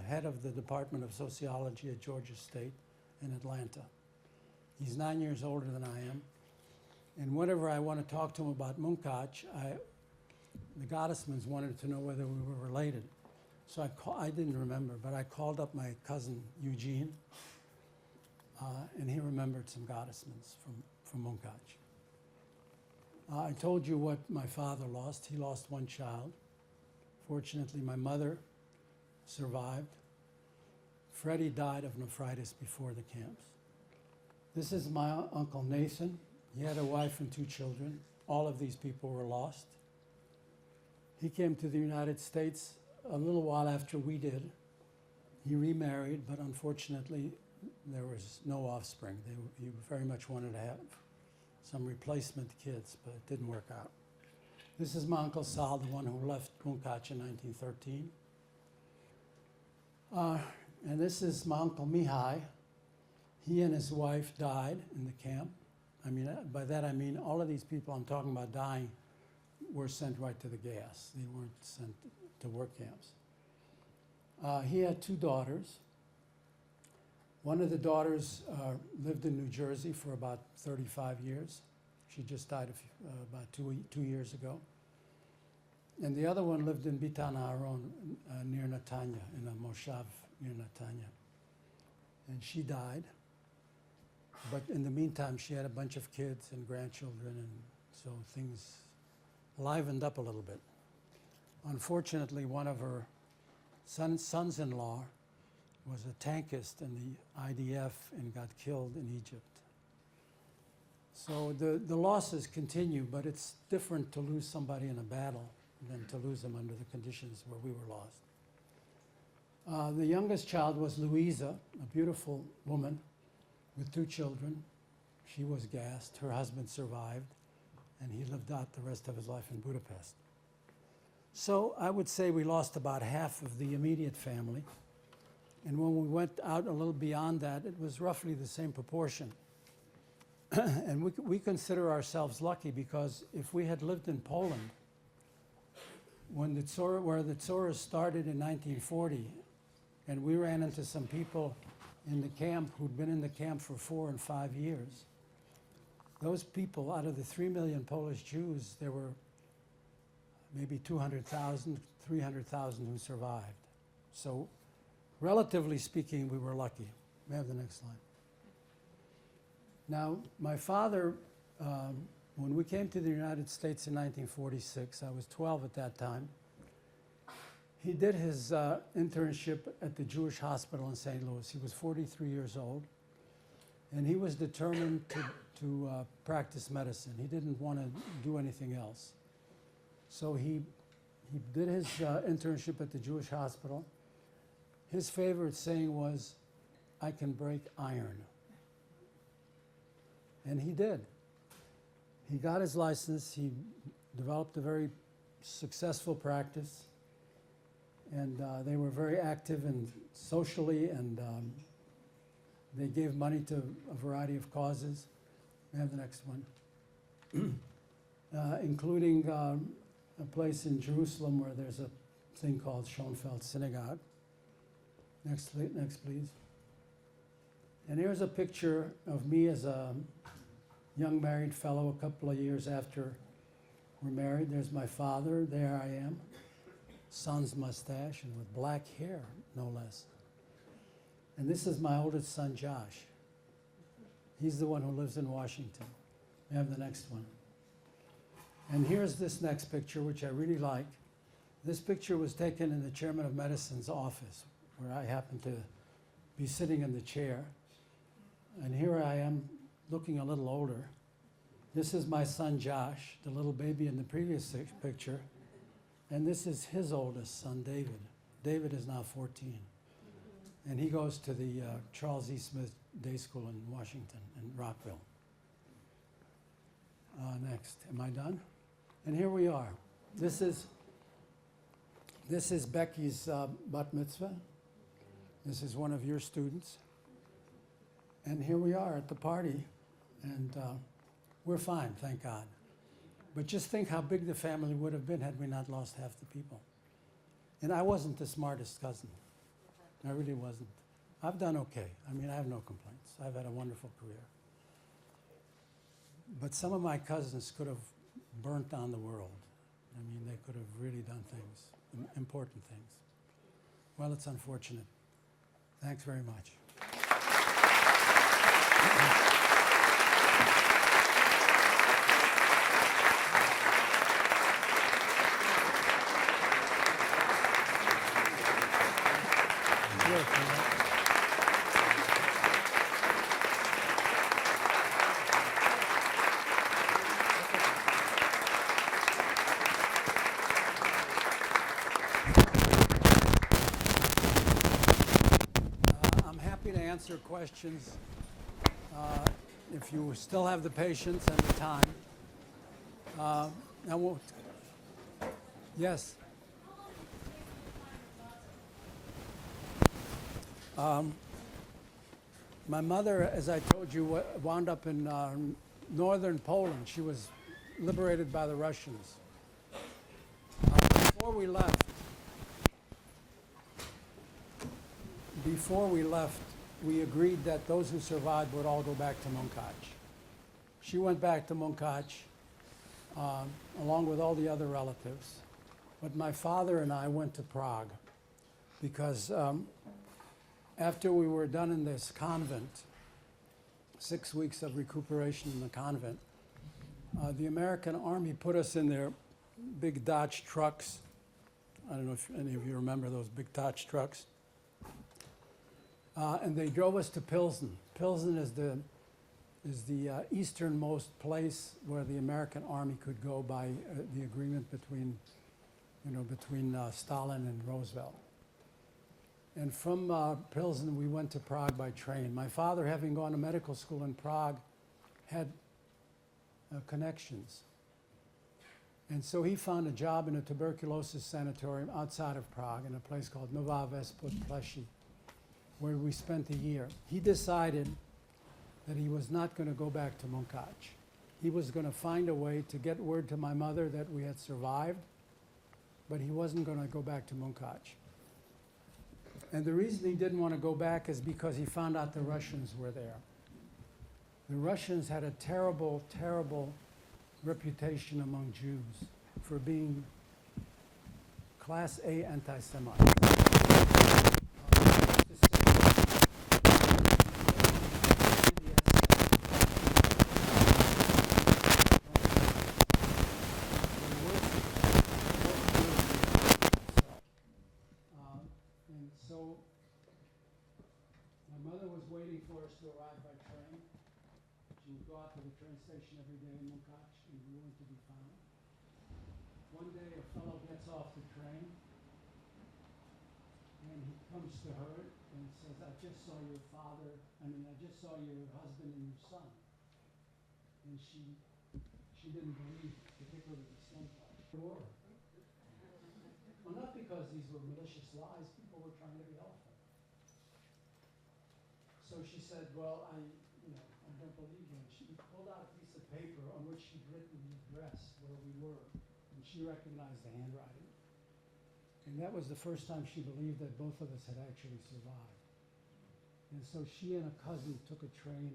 head of the Department of Sociology at Georgia State in Atlanta. He's 9 years older than I am. And whenever I want to talk to him about Munkach, the Gottesmans wanted to know whether we were related. So I didn't remember, but I called up my cousin Eugene, and he remembered some Gottesmans from Munkach. I told you what my father lost. He lost one child. Fortunately, my mother survived. Freddie died of nephritis before the camps. This is my Uncle Nathan. He had a wife and 2 children. All of these people were lost. He came to the United States a little while after we did. He remarried, but unfortunately, there was no offspring. He very much wanted to have some replacement kids, but it didn't work out. This is my Uncle Sal, the one who left Munkach in 1913. And this is my Uncle Mihai. He and his wife died in the camp. I mean, by that I mean all of these people I'm talking about dying were sent right to the gas. They weren't sent to work camps. He had 2 daughters. One of the daughters lived in New Jersey for about 35 years. She just died about 2 years ago. And the other one lived in Bitan Aharon near Netanya, in a moshav near Netanya. And she died. But in the meantime, she had a bunch of kids and grandchildren, and so things livened up a little bit. Unfortunately, one of her sons-in-law was a tankist in the IDF and got killed in Egypt. So the losses continue, but it's different to lose somebody in a battle than to lose them under the conditions where we were lost. The youngest child was Louisa, a beautiful woman with 2 children. She was gassed. Her husband survived, and he lived out the rest of his life in Budapest. So I would say we lost about half of the immediate family. And when we went out a little beyond that, it was roughly the same proportion. And we consider ourselves lucky, because if we had lived in Poland, where the Tzoras started in 1940, and we ran into some people in the camp who'd been in the camp for 4 and 5 years, those people, out of the 3 million Polish Jews, there were maybe 200,000, 300,000 who survived. So relatively speaking, we were lucky. May I have the next slide? Now, my father, when we came to the United States in 1946, I was 12 at that time, he did his internship at the Jewish hospital in St. Louis. He was 43 years old, and he was determined to practice medicine. He didn't want to do anything else. So he did his internship at the Jewish hospital. His favorite saying was, "I can break iron." And he did. He got his license. He developed a very successful practice. And they were very active and socially, and they gave money to a variety of causes. We have the next one. Including a place in Jerusalem where there's a thing called Schonfeld Synagogue. Next, please. And here's a picture of me as a young married fellow a couple of years after we're married. There's my father. There I am. Son's mustache and with black hair, no less. And this is my oldest son, Josh. He's the one who lives in Washington. We have the next one. And here's this next picture, which I really like. This picture was taken in the chairman of medicine's office, where I happen to be sitting in the chair. And here I am, looking a little older. This is my son, Josh, the little baby in the previous picture. And this is his oldest son, David. David is now 14. And he goes to the Charles E. Smith Day School in Washington, in Rockville. Next, am I done? And here we are. This is Becky's bat mitzvah. This is one of your students. And here we are at the party. And we're fine, thank God. But just think how big the family would have been had we not lost half the people. And I wasn't the smartest cousin. I really wasn't. I've done okay. I mean, I have no complaints. I've had a wonderful career. But some of my cousins could have burnt down the world. I mean, they could have really done things, important things. Well, it's unfortunate. Thanks very much. I'm happy to answer questions if you still have the patience and the time. I won't. Yes. My mother, as I told you, wound up in northern Poland. She was liberated by the Russians. Before we left, we agreed that those who survived would all go back to Munkac. She went back to Munkac along with all the other relatives. But my father and I went to Prague because after we were done in this convent, 6 weeks of recuperation in the convent, the American Army put us in their big Dodge trucks. I don't know if any of you remember those big Dodge trucks. And they drove us to Pilsen. Pilsen is the easternmost place where the American Army could go by the agreement between Stalin and Roosevelt. And from Pilsen, we went to Prague by train. My father, having gone to medical school in Prague, had connections. And so he found a job in a tuberculosis sanatorium outside of Prague in a place called Nová Ves pod Pleší, where we spent a year. He decided that he was not going to go back to Munkac. He was going to find a way to get word to my mother that we had survived, but he wasn't going to go back to Munkac. And the reason he didn't want to go back is because he found out the Russians were there. The Russians had a terrible, terrible reputation among Jews for being Class A anti-Semites. So my mother was waiting for us to arrive by train. She would go out to the train station every day in Munkac, and we weren't to be found. One day a fellow gets off the train, and he comes to her and says, I just saw your husband and your son. And she didn't believe, particularly the son part. Well, not because these were malicious lies, people were trying to be helpful. So she said, well, I don't believe you. And she pulled out a piece of paper on which she'd written the address where we were, and she recognized the handwriting. And that was the first time she believed that both of us had actually survived. And so she and a cousin took a train.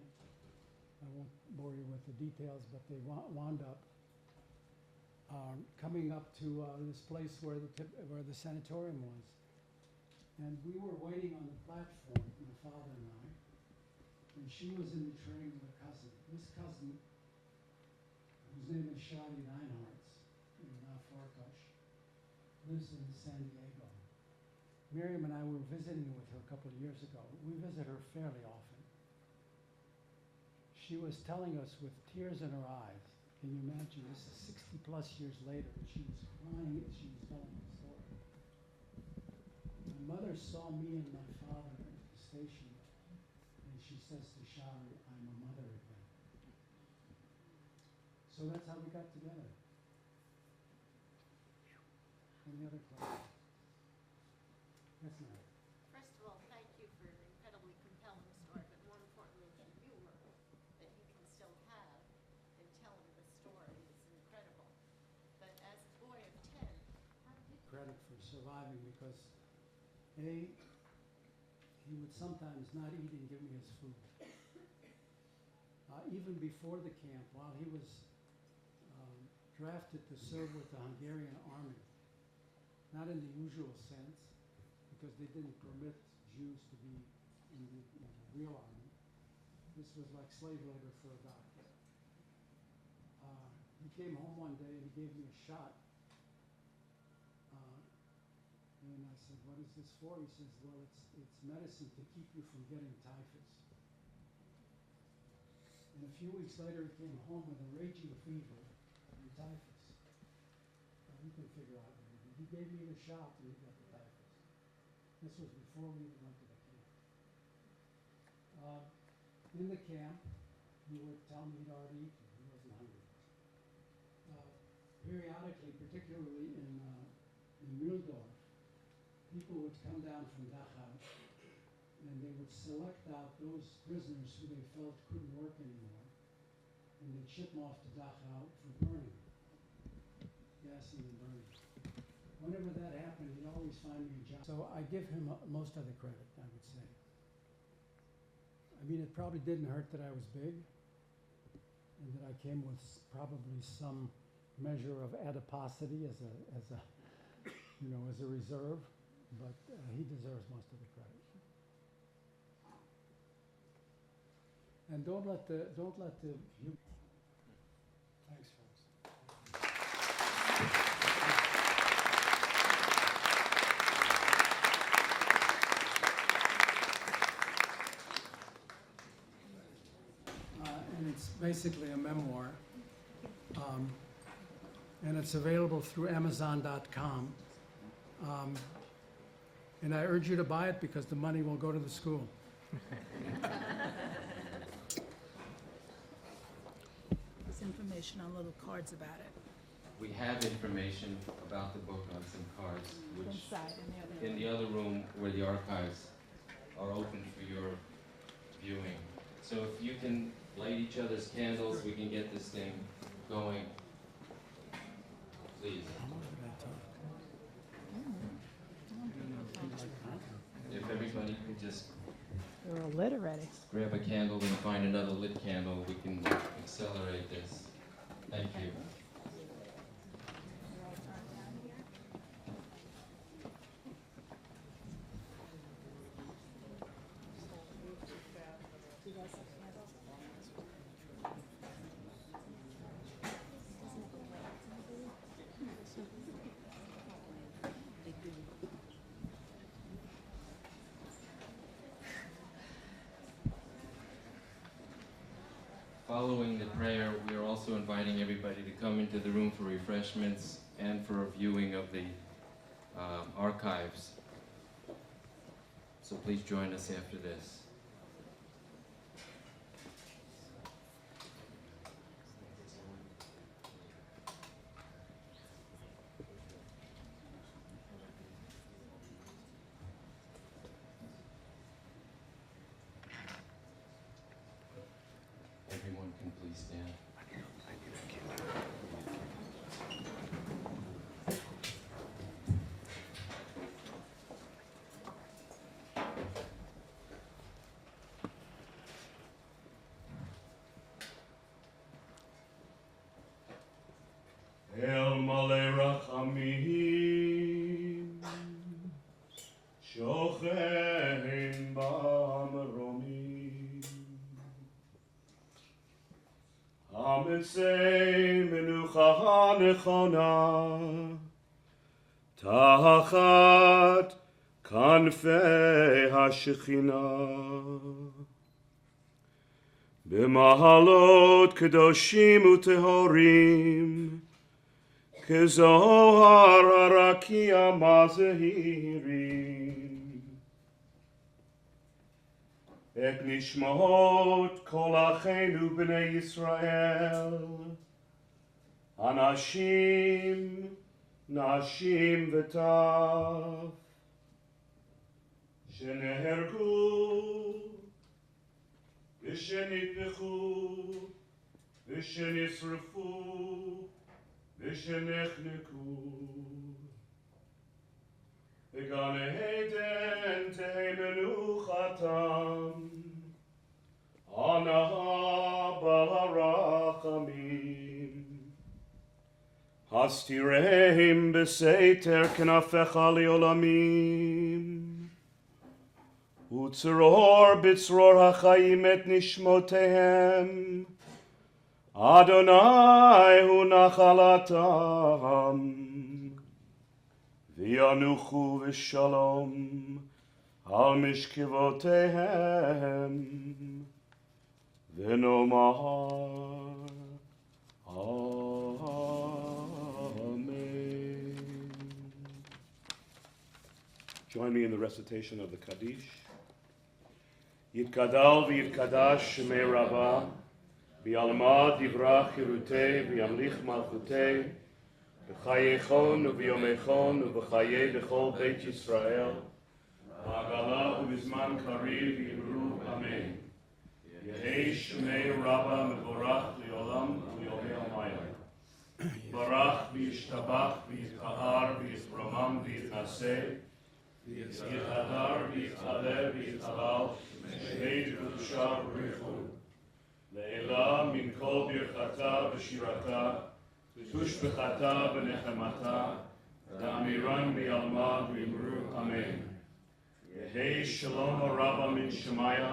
I won't bore you with the details, but they wound up coming up to this place where the sanatorium was. And we were waiting on the platform, my father and I, and she was in the train with a cousin. This cousin, whose name is Shadi Reinhardt, now Farkash, lives in San Diego. Miriam and I were visiting with her a couple of years ago. We visit her fairly often. She was telling us with tears in her eyes, can you imagine, this is 60 plus years later, and she was crying as she was telling the story. My mother saw me and my father at the station, and she says to Shari, I'm a mother again. So that's how we got together. Any other questions? Yes, ma'am. First of all, thank you for an incredibly compelling story, but more importantly, the humor that you can still have in telling the story is incredible. But as a boy of 10, how did you Credit for surviving because, A, he would sometimes not eat and give me his food. Even before the camp, while he was drafted to serve with the Hungarian army, not in the usual sense, because they didn't permit Jews to be in the real army. This was like slave labor for a doctor. He came home one day and he gave me a shot. And I said, "What is this for?" He says, "Well, it's medicine to keep you from getting typhus." And a few weeks later, he came home with a raging fever and typhus. You can figure out what he did. He gave me the shot and he got the typhus. This was before we even went to the camp. In the camp, he would tell me he'd already eaten. He wasn't hungry. Periodically, particularly in Mühldorf, people would come down from Dachau and they would select out those prisoners who they felt couldn't work anymore, and they'd ship them off to Dachau for burning, gassing and burning. Whenever that happened, he'd always find me a job. So I give him most of the credit, I would say. I mean, it probably didn't hurt that I was big, and that I came with probably some measure of adiposity as a reserve, but he deserves most of the credit. And don't let the thanks, folks. And it's basically a memoir, and it's available through Amazon.com. And I urge you to buy it because the money will go to the school. There's information on little cards about it. We have information about the book on some cards, which Inside, in in the other room where the archives are open for your viewing. So if you can light each other's candles, we can get this thing going. Please. If everybody could just They're all lit already. grab a candle and find another lit candle, we can accelerate this. Thank you. Following the prayer, we are also inviting everybody to come into the room for refreshments and for a viewing of the archives. So please join us after this. Everyone can please stand. El Malei Rachamim Shochen Ba'amromim Hamitzei Menucha Nechona Tachat Kanfei HaShechina B'mahalot Kedoshim Utehorim Kezohar Harakia Mazehirim Et Nishmahot Kol Achenu B'nei Yisrael Anashim Nashim V'taf Shenehergu V'shenitbechu V'shenisrefu V'shenechneku V'gan Eden Tehei Menucha Chatam. Ana Balarachamim. Hastireim beseter knafecha leolamim. Utzror bitzror hachayim et nishmotehem. Adonai hu nachalatam. V'yanuchu v'shalom al mishkivotehem. V'nomar Amen. Join me in the recitation of the Kaddish. Yitkadal v'yitkadash shemei Rabbah, v'yalma divrach chirutei, v'yamlich malchutei, v'chayechon v'yomechon v'chayei b'chol Beit Yisrael, v'agala u'bizman kariv v'yimru Amen. Yehei shemei Rabbah mevorach li'olam u'yomei amayim. Barach v'yishtabach v'yitahar v'yitramam v'yitnaseh, v'yithadar v'yithaleh v'yithalal, shehei v'dusha v'richu. Le'ela min kol birchata v'shirata, v'tushbechata v'nechemata, da'amiran v'yalma v'yimru Amen. Yehei shalom Rabbah min Shemaya,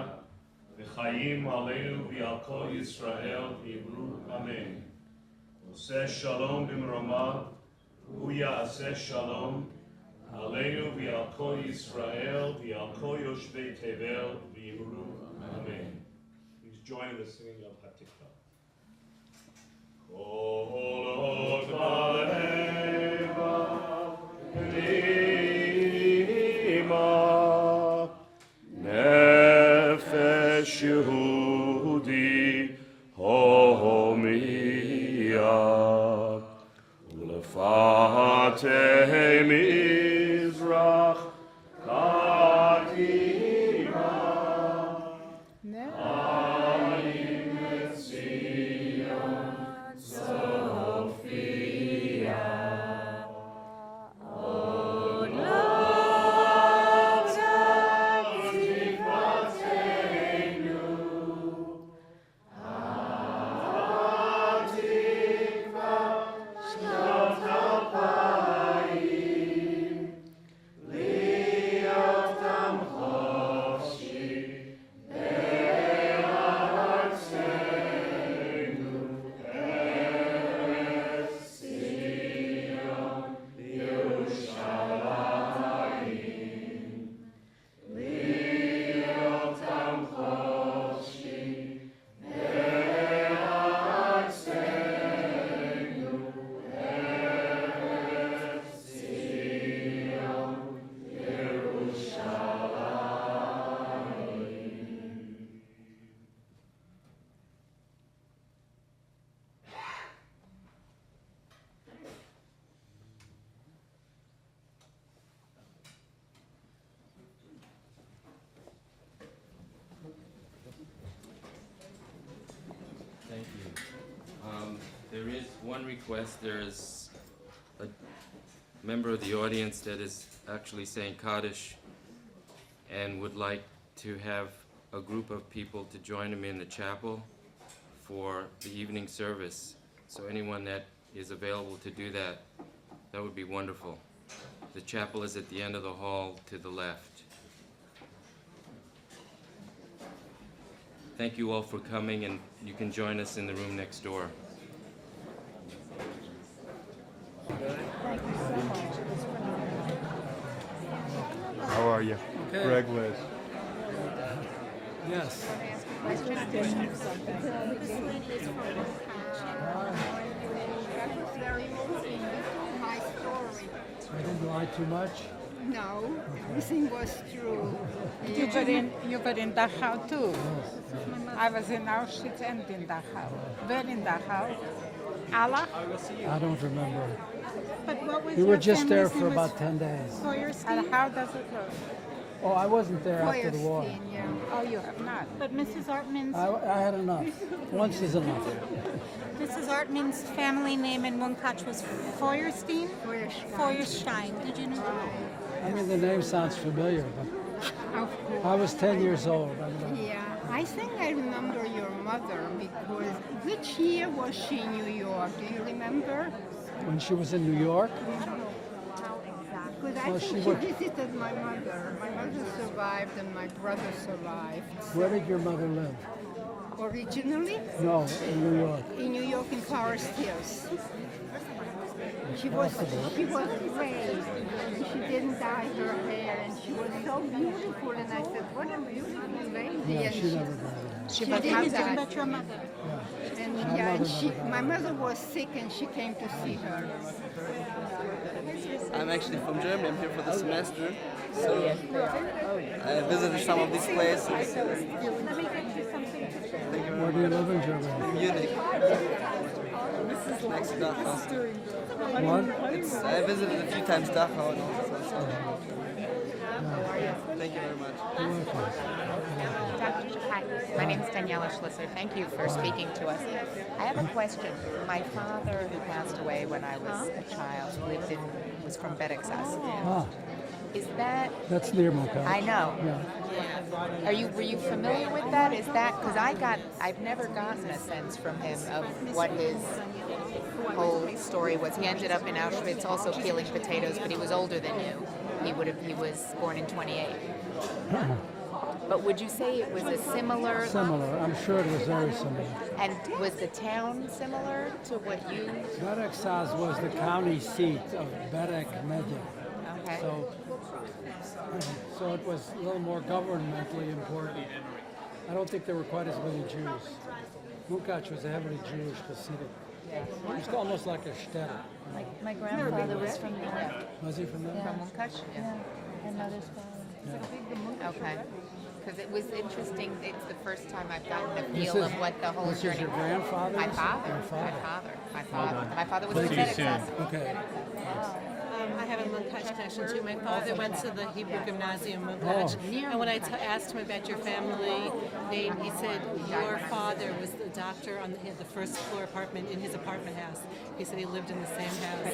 v'chayim aleinu v'yal kol Yisrael v'yimru Amen. Oseh shalom b'mromav, hu ya'aseh shalom, aleinu v'yal kol Yisrael v'yal kol yoshvei tevel v'yimru Amen. Please join in the singing of Hatikva. Kol ha'eva nima, nefesh Yehudi homiyah, ulefatei mizrach katima, alim et Zion Sophia. Od love tikvateinu, atikva shnot alpayim, liot amchoshi be'artzenu, Eretz Zion Yerushalayim, liot amchoshi be'artzenu, Eretz Zion Yerushalayim. Thank you. There is one request. There is a member of the audience that is actually saying Kaddish and would like to have a group of people to join him in the chapel for the evening service. So anyone that is available to do that, that would be wonderful. The chapel is at the end of the hall to the left. Thank you all for coming, and you can join us in the room next door. How are you? Okay. Greg Liz. Yes. This lady is from that was very moving, my story. I didn't lie too much. No, everything was true. You were in Dachau too. I was in Auschwitz and in Dachau. Where in Dachau? Allah? I don't remember. But what was We your were just there family's for name? about 10 days. And how does it look? Oh, I wasn't there after the war. Feuerstein, yeah. Oh, you have not. But Mrs. Artman's I had enough. Once is enough. Mrs. Artman's family name in Munkach was Feuerstein? Feuerstein. Feuerstein. Did you know that? I mean, the name sounds familiar, but Of course. I was 10 years old. I don't know. Yeah, I think I remember your mother because which year was she in New York? Do you remember? When she was in New York, Because I Well, think she she worked- visited my mother. My mother survived and my brother survived. where did your mother live? Originally No, in New York. in New York in Forest Hills. She was raised and she didn't dye her hair and she was so beautiful and I said, what a beautiful lady. Yeah, and she never got it. she didn't dye. But your mother. And My yeah, and mother she, never my died. mother was sick and she came to see her. I'm actually from Germany. I'm here for the semester. So I visited some of these places. Thank you Where do you live in Germany? Munich. Next to Dachau. What? I visited a few times Dachau and all this stuff. Thank you very much. Hi, my name is Daniela Schlisser. Thank you for speaking to us. I have a question. My father, who passed away when I was a child, was from Bedexas. Ah, Is that? that's near Mokau. I know. Yeah. Were you familiar with that? Is that because I've never gotten a sense from him of what his whole story was. He ended up in Auschwitz also peeling potatoes, but he was older than you. He was born in 28. But would you say it was a similar? Similar. I'm sure it was very similar. And was the town similar to what you? Bedexas was the county seat of Bedek Media. Okay. So it was a little more governmentally important. I don't think there were quite as many Jews. Mukac was a heavily Jewish Hasidic. It was almost like a shtetl. My grandfather was from there. Was he from there? Yeah. From Munkac? Yeah, my mother's father. Okay. Because it was interesting. It's the first time I've gotten a This feel is- of what the whole this is journey. your grandfather? My father. Your father. My father was in Bedexas. Okay. I have a Munkac connection too. My father went to the Hebrew Gymnasium Munkac, and when I asked him about your family name, he said your father was the doctor on the first floor apartment in his apartment house. He said he lived in the same house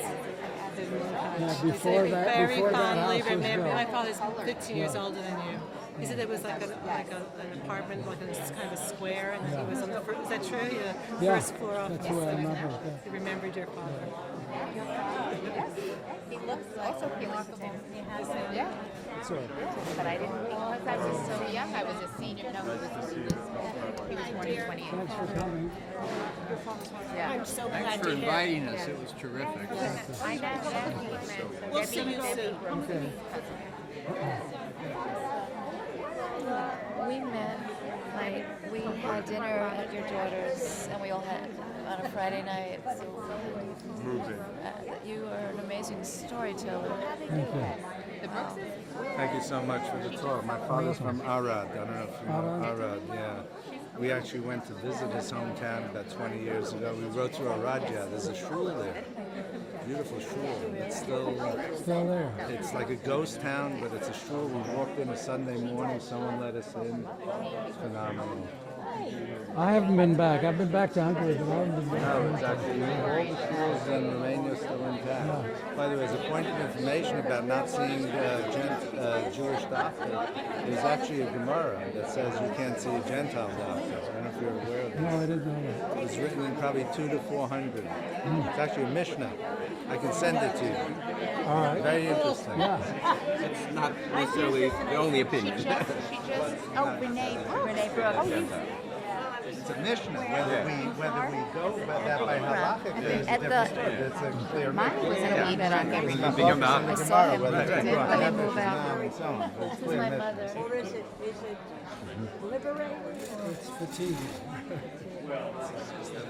in Munkac. Yeah, He before said he that- very before that fondly house was remember. built. My father's 15 years older than you. He said it was like an apartment, like a kind of a square, and he was on the first. Is that true? Yeah, Yeah, first floor office. that's what I remember. He remembered your father. He looks also remarkable. Yeah. So, But I didn't, because I was so young, I was a senior. No, he was born in 28. thanks for coming. Yeah. I'm so glad Thanks for to hear. inviting us. It was terrific. I know. We'll see you soon. Okay. We met, we had dinner at your daughter's, and we all had on a Friday night. So, you are an amazing storyteller. Thank you. The Brookses? Thank you so much for the talk. My father's from Arad. I don't know if you know Arad. Yeah. We actually went to visit his hometown about 20 years ago. We rode through Aradja. There's a shul there. Beautiful shul. It's still there. It's like a ghost town, but it's a shul. We walked in a Sunday morning. Someone let us in. It's phenomenal. I haven't been back. I've been back to Hungary, but I haven't been back. No, exactly. All the schools in Romania are still intact. By the way, as a point of information about not seeing Jewish doctor, there's actually a Gemara that says you can't see a Gentile doctor. I don't know if you're aware of this. No, I didn't know that. It was written in probably 200 to 400. It's actually a Mishnah. I can send it to you. All right. Very interesting. Yeah. It's not necessarily the only opinion. Renee Brooks. It's a Mishnah. Whether we go by that by halakhic, there's a different story. It's a clear Mine was in a wee bit on It's everything. not Big focused amount. on the I saw Gemara, him whether when it's he did, Bethlehem when he or moved out. Shana and so on. But it's This is clear my Mishnah. mother. It's fatigue.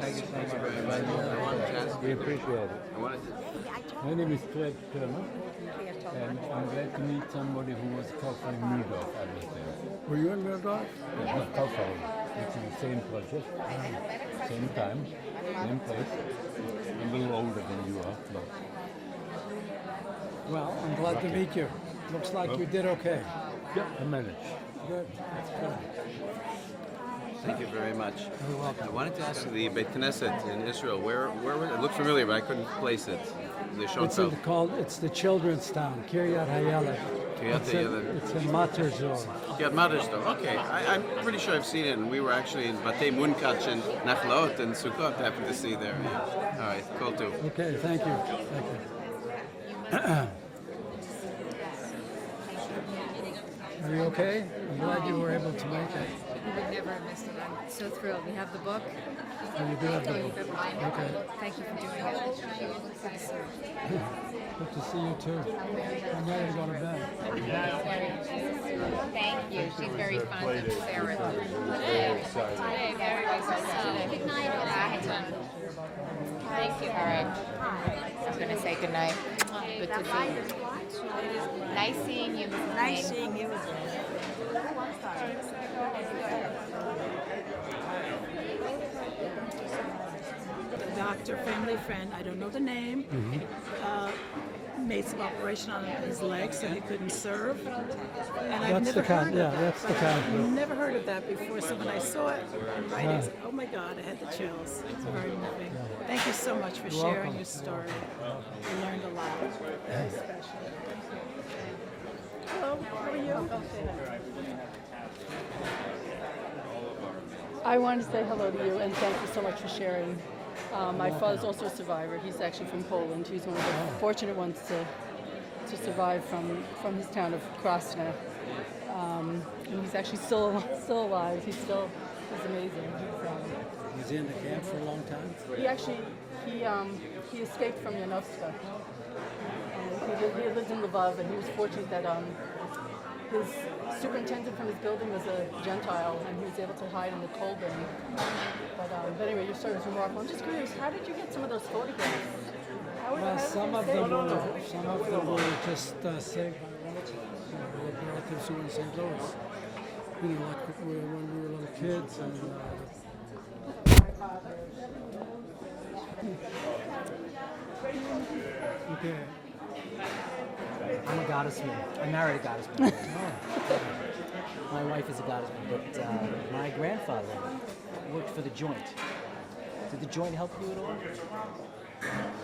Thank you so much. We appreciate it. My name is Craig Turner, and I'm glad to meet somebody who was covering Nudorf, I was there. Were you in Mildorf? Yeah, not covering. It's the same project, same time, same place. I'm a little older than you are, but Well, I'm glad to meet you. Looks like you did okay. yeah, I managed. Good. That's good. Thank you very much. You're welcome. I wanted to ask you, the Beit Knesset in Israel, where was it? It looked familiar, but I couldn't place it. The It's Schonfeld. it's the children's town, Kiryat Hayaleh. It's in Mattersdorf. Yeah, Mattersdorf. Okay, I'm pretty sure I've seen it, and we were actually in Batei Munkach in Nachlaot and Sukkot. Happened to see there. Yeah. All right, cool too. Okay, thank you. Thank you. Are you okay? I'm glad you were able to make it. We would never have missed it. I'm so thrilled. We have the book. Oh, you do have the book. Okay. Thank you for doing it. Good to see you too. I'm ready to go to bed. Thank you. She's very fond of Sarah. Good night. Thank you. All right. I'm going to say good night. Good to see you. Nice seeing you, Mrs. Nice seeing you. The doctor, family friend, I don't know the name, made some operation on his leg so he couldn't serve. And I've never heard of that. That's the kind. I've never heard of that before, so when I saw it in writing, oh my God, I had the chills. It's very moving. Thank you so much for sharing your story. I learned a lot. Very special. Hello, how are you? I wanted to say hello to you and thank you so much for sharing. My father's also a survivor. He's actually from Poland. He's one of the fortunate ones to survive from his town of Krasna. And he's actually still alive. He's amazing. Was he in the camp for a long time? He actually he escaped from Yanovska. And he lived in Lvov, and he was fortunate that his superintendent from his building was a Gentile, and he was able to hide in the coal bin. But anyway, your story was remarkable. I'm just curious, how did you get some of those photographs? Well, some of them were just saved by relatives. Relatives who were in St. Louis. You know, like when we were little kids and. Okay. I'm a goddessman. I married a goddessman. My wife is a goddessman, but my grandfather worked for the Joint. Did the Joint help you at all?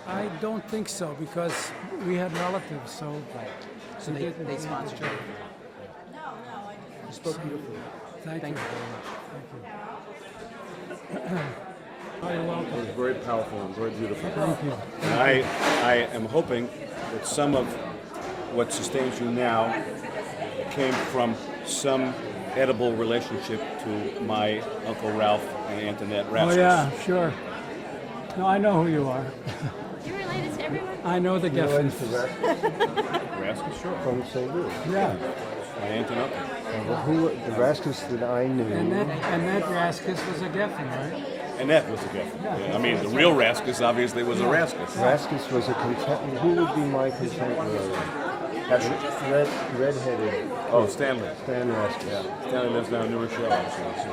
I don't think so, because we had relatives, so. Right. So they sponsored you. You spoke beautifully. Thank you very much. Thank you. Oh, you're welcome. It was very powerful and very beautiful. Thank you. And I am hoping that some of what sustains you now came from some edible relationship to my Uncle Ralph and Antoinette Raskus. Oh yeah, sure. No, I know who you are. You're related to everyone? I know the Geffens. Raskus, sure. From St. Louis. Yeah. My aunt and uncle. The Raskus that I knew. Annette Raskus was a Geffen, right? Annette was a Geffen. Yeah. I mean, the real Raskus obviously was a Raskus. Raskus was a contemporary. Who would be my contemporary? Red-headed. Oh, Stanley. Stan Raskus. Yeah. Stanley lives down in New Rochelle, actually. So.